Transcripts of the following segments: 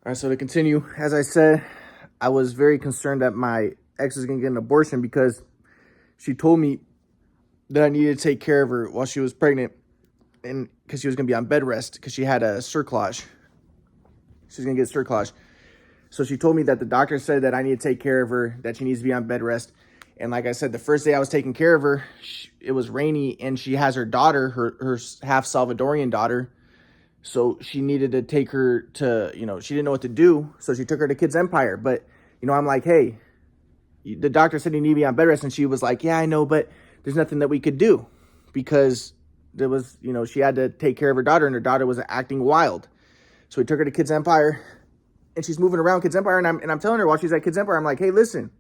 All right, so to continue, as I said, I was very concerned that my ex was going to get an abortion because she told me that I needed to take care of her while she was pregnant, and because she was going to be on bed rest because she had a cerclage. She's going to get cerclage. So she told me that the doctor said that I need to take care of her, that she needs to be on bed rest. And like I said, the first day I was taking care of her, it was rainy, and she has her daughter, her half Salvadorian daughter. So she needed to take her to, she didn't know what to do. So she took her to Kids Empire. But, I'm like, hey, the doctor said you need to be on bed rest. And she was like, yeah, I know, but there's nothing that we could do because there was, she had to take care of her daughter, and her daughter was acting wild. So we took her to Kids Empire, and she's moving around Kids Empire. And I'm telling her while she's at Kids Empire, I'm like, hey, listen,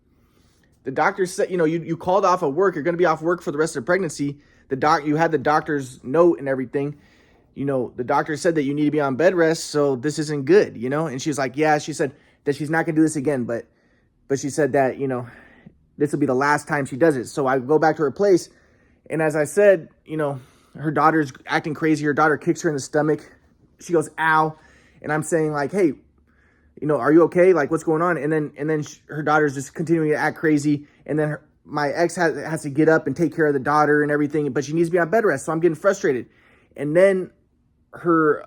the doctor said, you called off of work. You're going to be off work for the rest of the pregnancy. You had the doctor's note and everything. The doctor said that you need to be on bed rest, so this isn't good, And she was like, yeah, she said that she's not going to do this again, but she said that, this will be the last time she does it. So I go back to her place, and as I said, her daughter's acting crazy. Her daughter kicks her in the stomach. She goes, ow. And I'm saying like, hey, are you okay? Like, what's going on? And then her daughter's just continuing to act crazy. And then my ex has to get up and take care of the daughter and everything, but she needs to be on bed rest. So I'm getting frustrated. And then her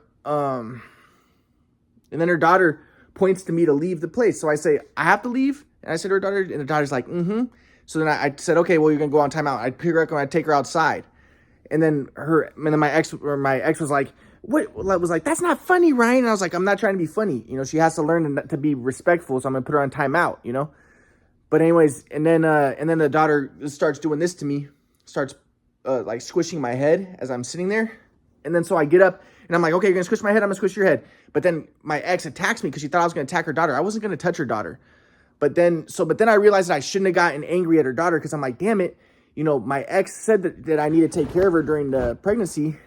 daughter points to me to leave the place. So I say, I have to leave? And I said to her daughter, and the daughter's like, mm-hmm. So then I said, okay, well, you're going to go on timeout. I pick her up and I take her outside. And then my ex was like, what? Was like, that's not funny, Ryan. And I was like, I'm not trying to be funny. She has to learn to be respectful. So I'm going to put her on timeout, But anyways, and then the daughter starts doing this to me, starts like squishing my head as I'm sitting there. And then so I get up and I'm like, okay, you're going to squish my head. I'm going to squish your head. But then my ex attacks me because she thought I was going to attack her daughter. I wasn't going to touch her daughter. But then I realized that I shouldn't have gotten angry at her daughter because I'm like, damn it. My ex said that I need to take care of her during the pregnancy.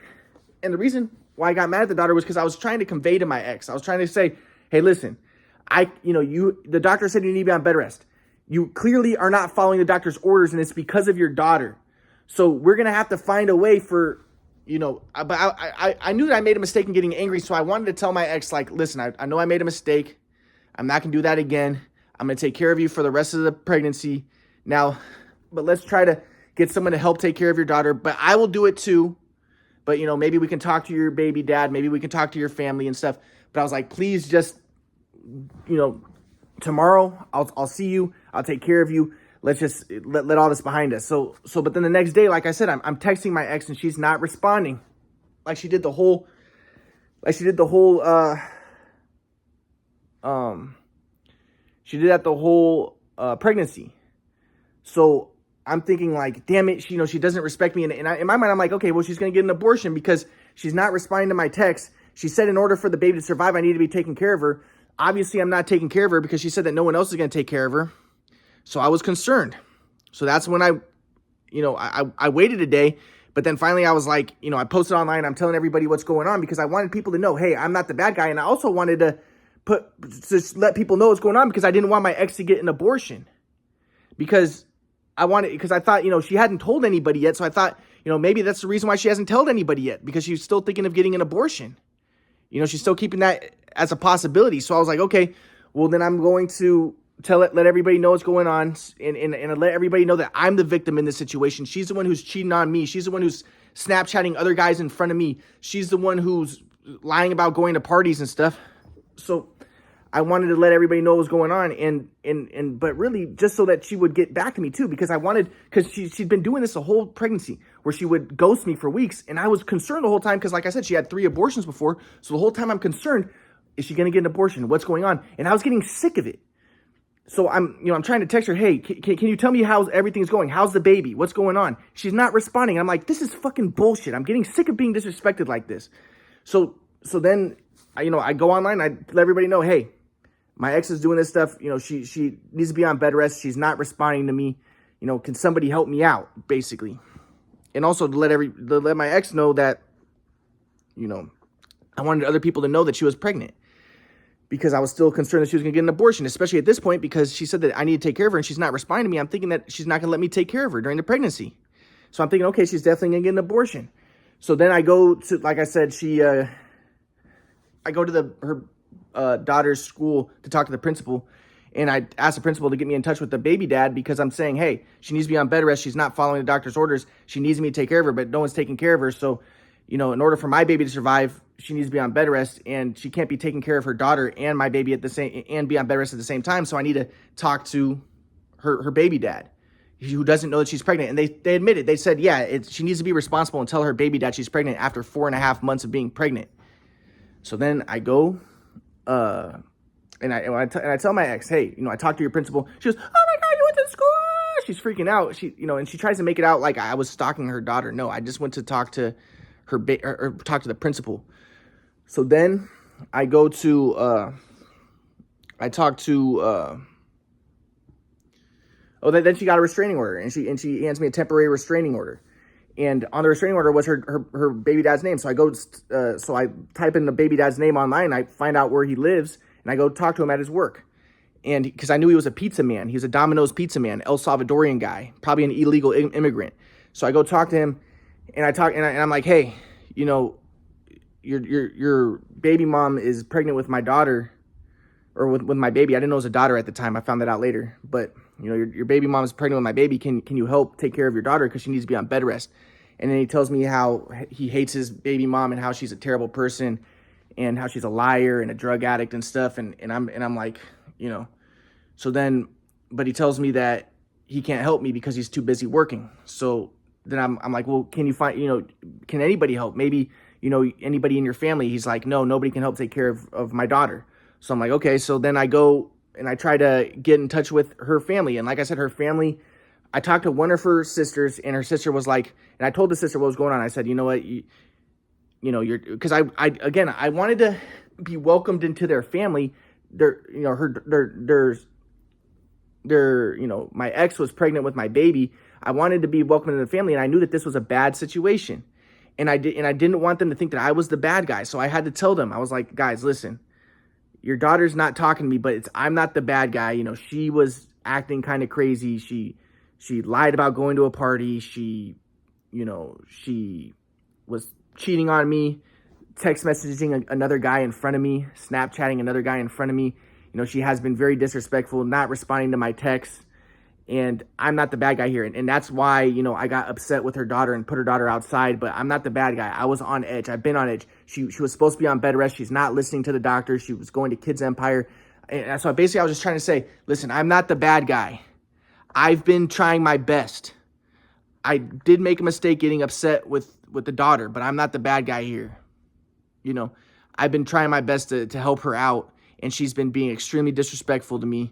And the reason why I got mad at the daughter was because I was trying to convey to my ex. I was trying to say, hey, listen, the doctor said you need to be on bed rest. You clearly are not following the doctor's orders, and it's because of your daughter. So we're going to have to find a way for, but I knew that I made a mistake in getting angry. So I wanted to tell my ex, like, listen, I know I made a mistake. I'm not going to do that again. I'm going to take care of you for the rest of the pregnancy. Now, but let's try to get someone to help take care of your daughter. But I will do it too. But, maybe we can talk to your baby dad. Maybe we can talk to your family and stuff. But I was like, please just, tomorrow I'll see you. I'll take care of you. Let's just let all this behind us. But then the next day, like I said, I'm texting my ex and she's not responding. She did that the whole pregnancy. So I'm thinking like, damn it, she doesn't respect me. And in my mind, I'm like, okay, well, she's going to get an abortion because she's not responding to my text. She said in order for the baby to survive, I need to be taking care of her. Obviously, I'm not taking care of her because she said that no one else is going to take care of her. So I was concerned. So that's when I waited a day. But then finally I was like, I posted online. I'm telling everybody what's going on because I wanted people to know, hey, I'm not the bad guy. And I also wanted to let people know what's going on because I didn't want my ex to get an abortion. Because I thought, she hadn't told anybody yet. So I thought, maybe that's the reason why she hasn't told anybody yet, because she's still thinking of getting an abortion. She's still keeping that as a possibility. So I was like, okay, well, then I'm going to let everybody know what's going on and let everybody know that I'm the victim in this situation. She's the one who's cheating on me. She's the one who's Snapchatting other guys in front of me. She's the one who's lying about going to parties and stuff. So I wanted to let everybody know what was going on, but really just so that she would get back to me too, because she'd been doing this the whole pregnancy where she would ghost me for weeks, and I was concerned the whole time because, like I said, she had 3 abortions before. So the whole time I'm concerned, is she going to get an abortion? What's going on? And I was getting sick of it. So I'm trying to text her, hey, can you tell me how everything's going? How's the baby? What's going on? She's not responding. I'm like, this is fucking bullshit. I'm getting sick of being disrespected like this. So then, I go online. I let everybody know, hey, my ex is doing this stuff. She needs to be on bed rest. She's not responding to me. Can somebody help me out, basically? And also to let my ex know that, I wanted other people to know that she was pregnant. Because I was still concerned that she was going to get an abortion, especially at this point, because she said that I need to take care of her and she's not responding to me. I'm thinking that she's not going to let me take care of her during the pregnancy. So I'm thinking, okay, she's definitely going to get an abortion. So then I go to, like I said, I go to her daughter's school to talk to the principal. And I asked the principal to get me in touch with the baby dad because I'm saying, hey, she needs to be on bed rest. She's not following the doctor's orders. She needs me to take care of her, but no one's taking care of her. So, in order for my baby to survive, she needs to be on bed rest, and she can't be taking care of her daughter and my baby and be on bed rest at the same time. So I need to talk to her baby dad, who doesn't know that she's pregnant. And they admitted, they said, yeah, she needs to be responsible and tell her baby dad she's pregnant after 4.5 months of being pregnant. So then I go, and I tell my ex, hey, I talked to your principal. She goes, oh my God, you went to school. She's freaking out. And she tries to make it out like I was stalking her daughter. No, I just went to talk to or talk to the principal. So then I go to, then she got a restraining order, and she hands me a temporary restraining order. And on the restraining order was her baby dad's name. So I go, so I type in the baby dad's name online. I find out where he lives, and I go talk to him at his work. And because I knew he was a pizza man, he was a Domino's pizza man, El Salvadorian guy, probably an illegal immigrant. So I go talk to him, and I'm like, hey, your baby mom is pregnant with my daughter, or with my baby. I didn't know it was a daughter at the time. I found that out later. But your baby mom is pregnant with my baby. Can you help take care of your daughter because she needs to be on bed rest? And then he tells me how he hates his baby mom and how she's a terrible person and how she's a liar and a drug addict and stuff. And I'm like, so then, but he tells me that he can't help me because he's too busy working. So then I'm like, well, can you find, can anybody help? Maybe, anybody in your family? He's like, no, nobody can help take care of my daughter. So I'm like, okay. So then I go and I try to get in touch with her family. And like I said, her family, I talked to one of her sisters, and her sister was like, and I told the sister what was going on. I said, you know what, because I wanted to be welcomed into their family. My ex was pregnant with my baby. I wanted to be welcomed into the family, and I knew that this was a bad situation. And I didn't want them to think that I was the bad guy. So I had to tell them, I was like, guys, listen, your daughter's not talking to me, but I'm not the bad guy. She was acting kind of crazy. She lied about going to a party. She was cheating on me, text messaging another guy in front of me, Snapchatting another guy in front of me. She has been very disrespectful, not responding to my texts. And I'm not the bad guy here. And that's why, I got upset with her daughter and put her daughter outside. But I'm not the bad guy. I was on edge. I've been on edge. She was supposed to be on bed rest. She's not listening to the doctor. She was going to Kids Empire. And so basically I was just trying to say, listen, I'm not the bad guy. I've been trying my best. I did make a mistake getting upset with the daughter, but I'm not the bad guy here. I've been trying my best to help her out. And she's been being extremely disrespectful to me.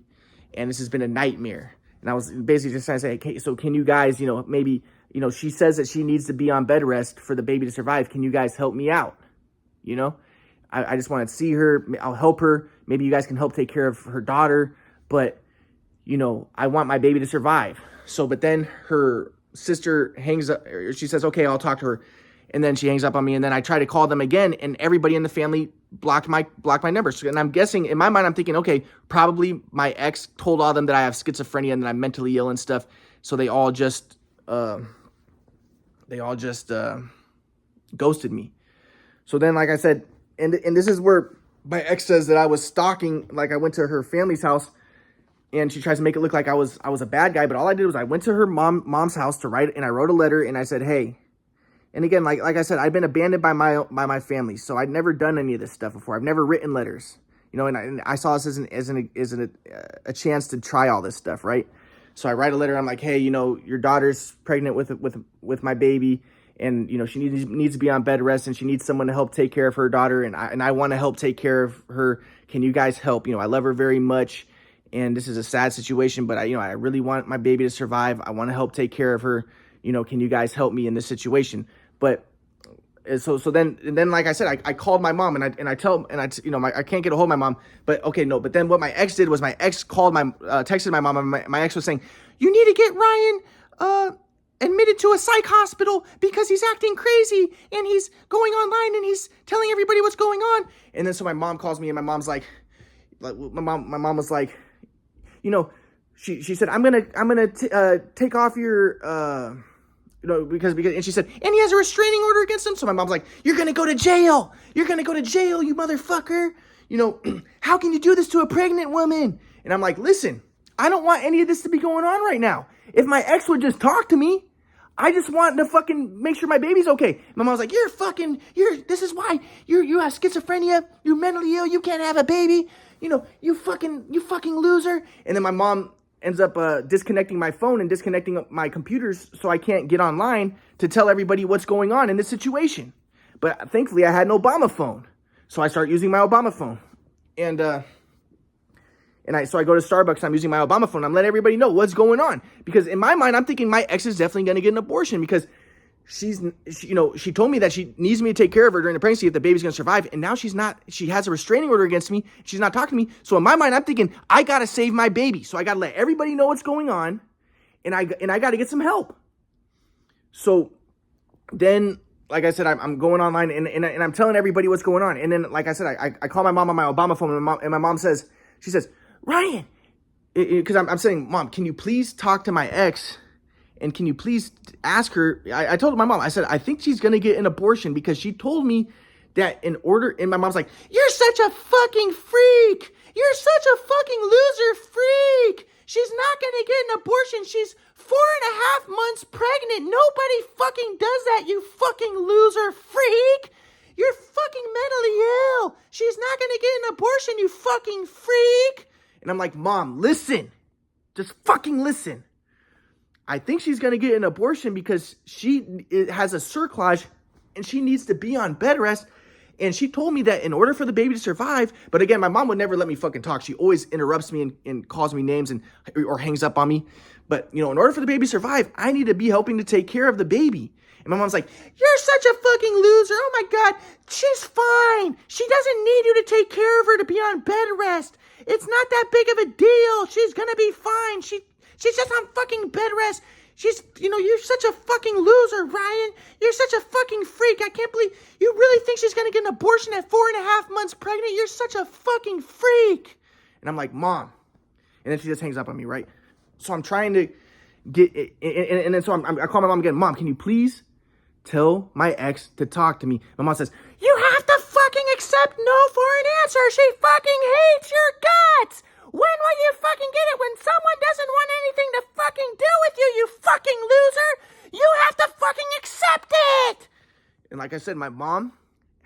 And this has been a nightmare. And I was basically just trying to say, okay, so can you guys, maybe, she says that she needs to be on bed rest for the baby to survive. Can you guys help me out? I just want to see her. I'll help her. Maybe you guys can help take care of her daughter. But, I want my baby to survive. So, but then her sister hangs up. She says, okay, I'll talk to her. And then she hangs up on me. And then I try to call them again. And everybody in the family blocked my numbers. And I'm guessing, in my mind, I'm thinking, okay, probably my ex told all of them that I have schizophrenia and that I'm mentally ill and stuff. So they all just ghosted me. So then, like I said, and this is where my ex says that I was stalking. Like, I went to her family's house, and she tries to make it look like I was a bad guy. But all I did was I went to her mom's house to write, and I wrote a letter, and I said, hey. And again, like I said, I've been abandoned by my family, so I'd never done any of this stuff before. I've never written letters, and I saw this as a chance to try all this stuff, right? So I write a letter. I'm like, hey, your daughter's pregnant with my baby, and she needs to be on bed rest, and she needs someone to help take care of her daughter, and I want to help take care of her. Can you guys help? I love her very much, and this is a sad situation, but I really want my baby to survive. I want to help take care of her. Can you guys help me in this situation? But so then like I said, I called my mom, and I can't get a hold of my mom. But okay, no. But then what my ex did was my ex called texted my mom, and my ex was saying, you need to get Ryan admitted to a psych hospital because he's acting crazy and he's going online and he's telling everybody what's going on. And then so my mom calls me, and my mom's like my mom was like, she said, I'm gonna take off your because and she said, and he has a restraining order against him. So my mom's like, you're going to go to jail. You're going to go to jail, you motherfucker. how can you do this to a pregnant woman? And I'm like, listen, I don't want any of this to be going on right now. If my ex would just talk to me, I just want to fucking make sure my baby's okay. My mom's like, this is why you have schizophrenia. You're mentally ill. You can't have a baby. You fucking loser. And then my mom ends up disconnecting my phone and disconnecting my computers so I can't get online to tell everybody what's going on in this situation. But thankfully, I had an Obama phone. So I start using my Obama phone. So I go to Starbucks, I'm using my Obama phone. I'm letting everybody know what's going on. Because in my mind, I'm thinking my ex is definitely going to get an abortion because she told me that she needs me to take care of her during the pregnancy if the baby's going to survive. And now she has a restraining order against me. She's not talking to me. So in my mind, I'm thinking, I got to save my baby. So I got to let everybody know what's going on. And I got to get some help. So then, like I said, I'm going online and I'm telling everybody what's going on. And then, like I said, I call my mom on my Obama phone and my mom says, Ryan, because I'm saying, Mom, can you please talk to my ex and can you please ask her? I told my mom, I said, I think she's going to get an abortion because she told me that and my mom's like, you're such a fucking freak. You're such a fucking loser freak. She's not going to get an abortion. She's 4.5 months pregnant. Nobody fucking does that, you fucking loser freak. You're fucking mentally ill. She's not going to get an abortion, you fucking freak. And I'm like, Mom, listen. Just fucking listen. I think she's going to get an abortion because she has a cerclage and she needs to be on bed rest. And she told me that in order for the baby to survive, but again, my mom would never let me fucking talk. She always interrupts me and calls me names or hangs up on me. But, in order for the baby to survive, I need to be helping to take care of the baby. And my mom's like, you're such a fucking loser. Oh my God, she's fine. She doesn't need you to take care of her to be on bed rest. It's not that big of a deal. She's gonna be fine. She's just on fucking bed rest. You're such a fucking loser, Ryan. You're such a fucking freak. I can't believe you really think she's gonna get an abortion at 4.5 months pregnant. You're such a fucking freak. And I'm like, Mom. And then she just hangs up on me, right? So I'm trying to get it. And then so I call my mom again. Mom, can you please tell my ex to talk to me? My mom says, you have to fucking accept no for an answer. She fucking hates your guts. When will you fucking get it? When someone doesn't want anything to fucking do with you, you fucking loser, you have to fucking accept it. And like I said, my mom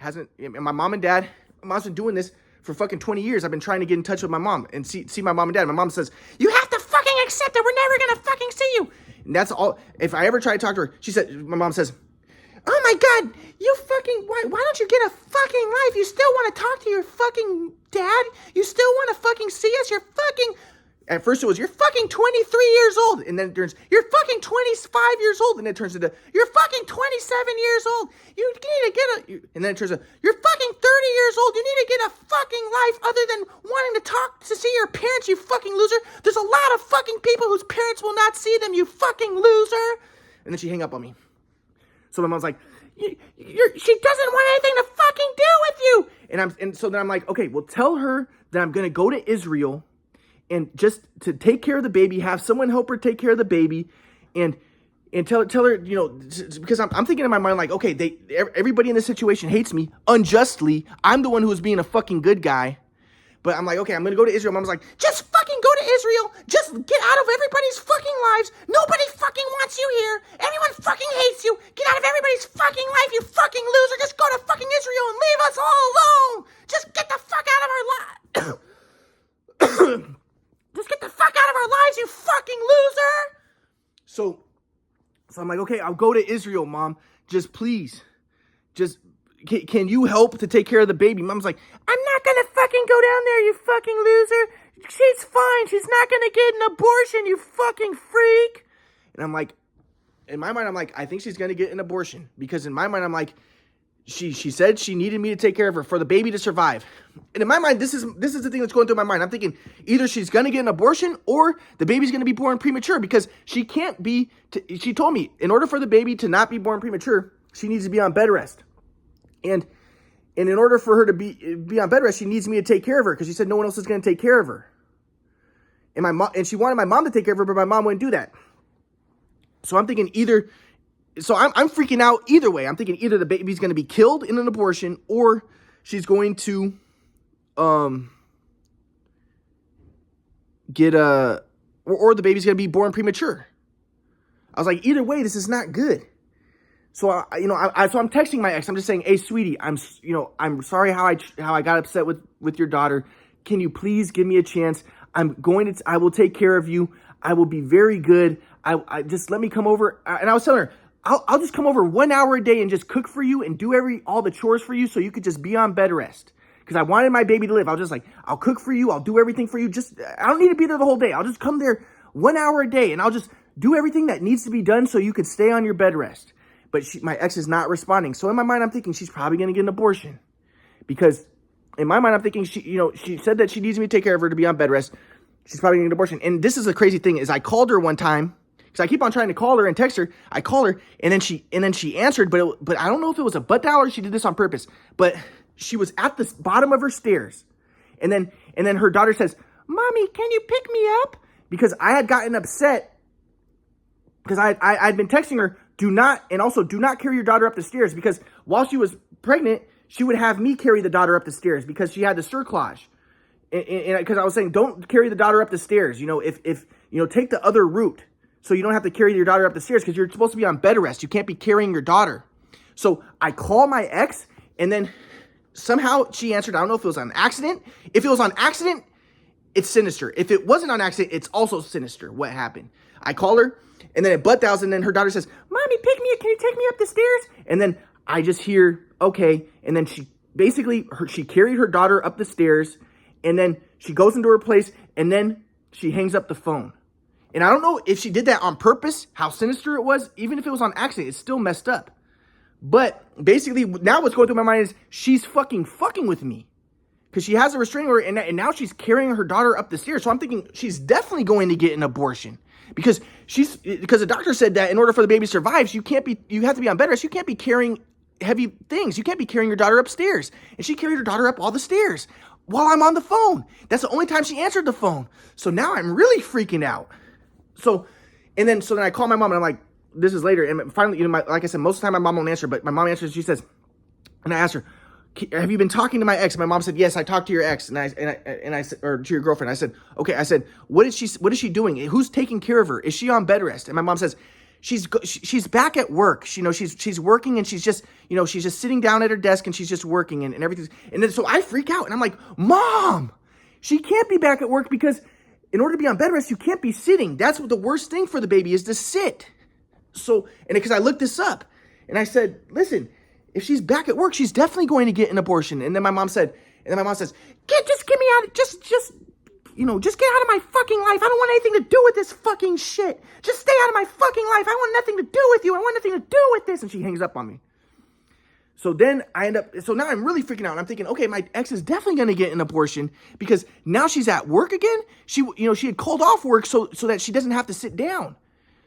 and dad, my mom's been doing this for fucking 20 years. I've been trying to get in touch with my mom and see my mom and dad. My mom says, you have to fucking accept it. We're never going to fucking see you. And that's all. If I ever try to talk to her, my mom says, oh my God, you fucking, why don't you get a fucking life? You still want to talk to your fucking dad? You still want to fucking see us? At first it was, you're fucking 23 years old. And then it turns, you're fucking 25 years old. And then it turns into, you're fucking 27 years old. You need to get and then it turns into, you're fucking 30 years old. You need to get a fucking life other than wanting to talk to see your parents, you fucking loser. There's a lot of fucking people whose parents will not see them, you fucking loser. And then she hung up on me. So my mom's like, she doesn't want anything to fucking do with you. And so then I'm like, okay, well, tell her that I'm going to go to Israel and just to take care of the baby, have someone help her take care of the baby and tell her, because I'm thinking in my mind, like, okay, everybody in this situation hates me unjustly. I'm the one who is being a fucking good guy. But I'm like, okay, I'm going to go to Israel. Mom's like, just fucking go to Israel. Just get out of everybody's fucking lives. Nobody fucking wants you here. Everyone fucking hates you. Get out of everybody's fucking life, you fucking loser. Just go to fucking Israel and leave us all alone. Just get the fuck out of our lives. Just get the fuck out of our lives, you fucking loser. So I'm like, okay, I'll go to Israel, Mom. Just please. Can you help to take care of the baby? Mom's like, I'm not going to fucking go down there, you fucking loser. She's fine. She's not going to get an abortion, you fucking freak. And I'm like, in my mind, I'm like, I think she's going to get an abortion. Because in my mind, I'm like, she said she needed me to take care of her for the baby to survive. And in my mind, this is the thing that's going through my mind. I'm thinking either she's going to get an abortion or the baby's going to be born premature because she can't be, she told me in order for the baby to not be born premature, she needs to be on bed rest. And in order for her to be on bed rest, she needs me to take care of her because she said no one else is going to take care of her. And she wanted my mom to take care of her, but my mom wouldn't do that. So I'm thinking I'm freaking out either way. I'm thinking either the baby's going to be killed in an abortion or she's going to get a, or the baby's going to be born premature. I was like, either way, this is not good. So so I'm texting my ex. I'm just saying, hey, sweetie, I'm sorry how I got upset with your daughter. Can you please give me a chance? I will take care of you. I will be very good. I just let me come over. And I was telling her, I'll just come over 1 hour a day and just cook for you and do all the chores for you so you could just be on bed rest. Because I wanted my baby to live. I was just like, I'll cook for you. I'll do everything for you. I don't need to be there the whole day. I'll just come there 1 hour a day and I'll just do everything that needs to be done so you could stay on your bed rest. But my ex is not responding. So in my mind, I'm thinking she's probably going to get an abortion. Because in my mind, I'm thinking she said that she needs me to take care of her to be on bed rest. She's probably going to get an abortion. And this is the crazy thing is I called her one time. Because I keep on trying to call her and text her. I call her and then she answered. But I don't know if it was a butt dial or she did this on purpose. But she was at the bottom of her stairs. And then her daughter says, Mommy, can you pick me up? Because I had gotten upset. Because I'd been texting her, do not carry your daughter up the stairs. Because while she was pregnant, she would have me carry the daughter up the stairs because she had the cerclage. And because I was saying, don't carry the daughter up the stairs. Take the other route. So you don't have to carry your daughter up the stairs because you're supposed to be on bed rest. You can't be carrying your daughter. So I call my ex and then somehow she answered. I don't know if it was on accident. If it was on accident, it's sinister. If it wasn't on accident, it's also sinister what happened. I call her and then it butt dials and then her daughter says, Mommy, pick me up. Can you take me up the stairs? And then I just hear, okay. And then she carried her daughter up the stairs and then she goes into her place and then she hangs up the phone. And I don't know if she did that on purpose, how sinister it was. Even if it was on accident, it's still messed up. But basically, now what's going through my mind is she's fucking with me. Because she has a restraining order, and now she's carrying her daughter up the stairs. So I'm thinking she's definitely going to get an abortion. Because the doctor said that in order for the baby to survive, you have to be on bed rest. You can't be carrying heavy things. You can't be carrying your daughter upstairs. And she carried her daughter up all the stairs while I'm on the phone. That's the only time she answered the phone. So now I'm really freaking out. So then I call my mom and I'm like, this is later. And finally, like I said, most of the time my mom won't answer, but my mom answers. She says, and I asked her, have you been talking to my ex? And my mom said, yes, I talked to your ex. And I said, or to your girlfriend. I said, okay. I said, what is she doing? Who's taking care of her? Is she on bed rest? And my mom says, she's back at work. She's working and she's just sitting down at her desk and she's just working and everything. And then, so I freak out and I'm like, Mom, she can't be back at work because in order to be on bed rest, you can't be sitting. That's what the worst thing for the baby is, to sit. So, and because I looked this up and I said, listen, if she's back at work, she's definitely going to get an abortion. And then my mom says, just get me out. Just get out of my fucking life. I don't want anything to do with this fucking shit. Just stay out of my fucking life. I want nothing to do with you. I want nothing to do with this. And she hangs up on me. So then now I'm really freaking out. And I'm thinking, okay, my ex is definitely going to get an abortion because now she's at work again. She had called off work so that she doesn't have to sit down.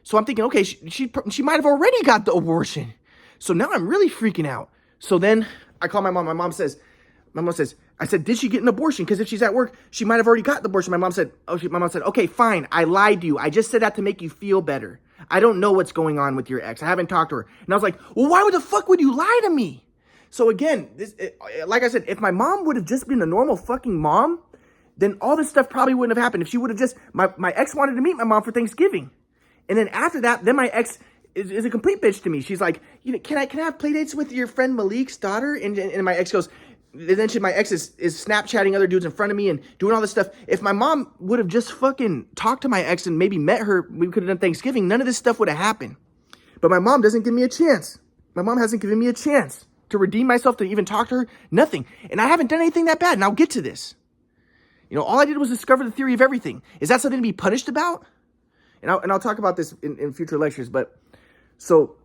So I'm thinking, okay, she might have already got the abortion. So now I'm really freaking out. So then I call my mom. My mom says, I said, did she get an abortion? Because if she's at work, she might have already got the abortion. My mom said, okay, fine. I lied to you. I just said that to make you feel better. I don't know what's going on with your ex. I haven't talked to her. And I was like, well, why the fuck would you lie to me? So again, like I said, if my mom would have just been a normal fucking mom, then all this stuff probably wouldn't have happened. If she would have my ex wanted to meet my mom for Thanksgiving. And then after that, then my ex is a complete bitch to me. She's like, can I have play dates with your friend Malik's daughter? And my ex goes, and then my ex is Snapchatting other dudes in front of me and doing all this stuff. If my mom would have just fucking talked to my ex and maybe met her, we could have done Thanksgiving. None of this stuff would have happened. But my mom doesn't give me a chance. My mom hasn't given me a chance to redeem myself, to even talk to her. Nothing. And I haven't done anything that bad. And I'll get to this. All I did was discover the theory of everything. Is that something to be punished about? And I'll talk about this in future lectures. But so,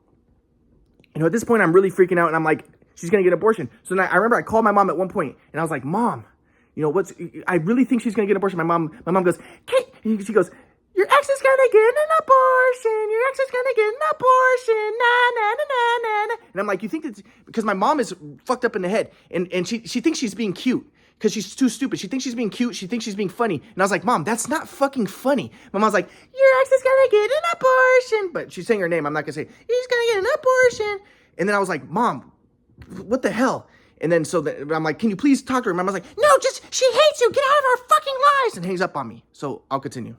at this point, I'm really freaking out. And I'm like, she's going to get an abortion. So then I remember I called my mom at one point. And I was like, Mom, I really think she's going to get an abortion. My mom goes, she goes, your ex is going to get an abortion. Your ex is going to get an abortion. Na, na, na, na, na. And I'm like, you think that's because my mom is fucked up in the head. And she thinks she's being cute. Because she's too stupid. She thinks she's being cute. She thinks she's being funny. And I was like, Mom, that's not fucking funny. My mom's like, your ex is going to get an abortion. But she's saying her name. I'm not going to say, he's going to get an abortion. And then I was like, Mom, what the hell? And then so I'm like, can you please talk to her? My mom's like, no, just, she hates you. Get out of our fucking lives. And hangs up on me. So I'll continue.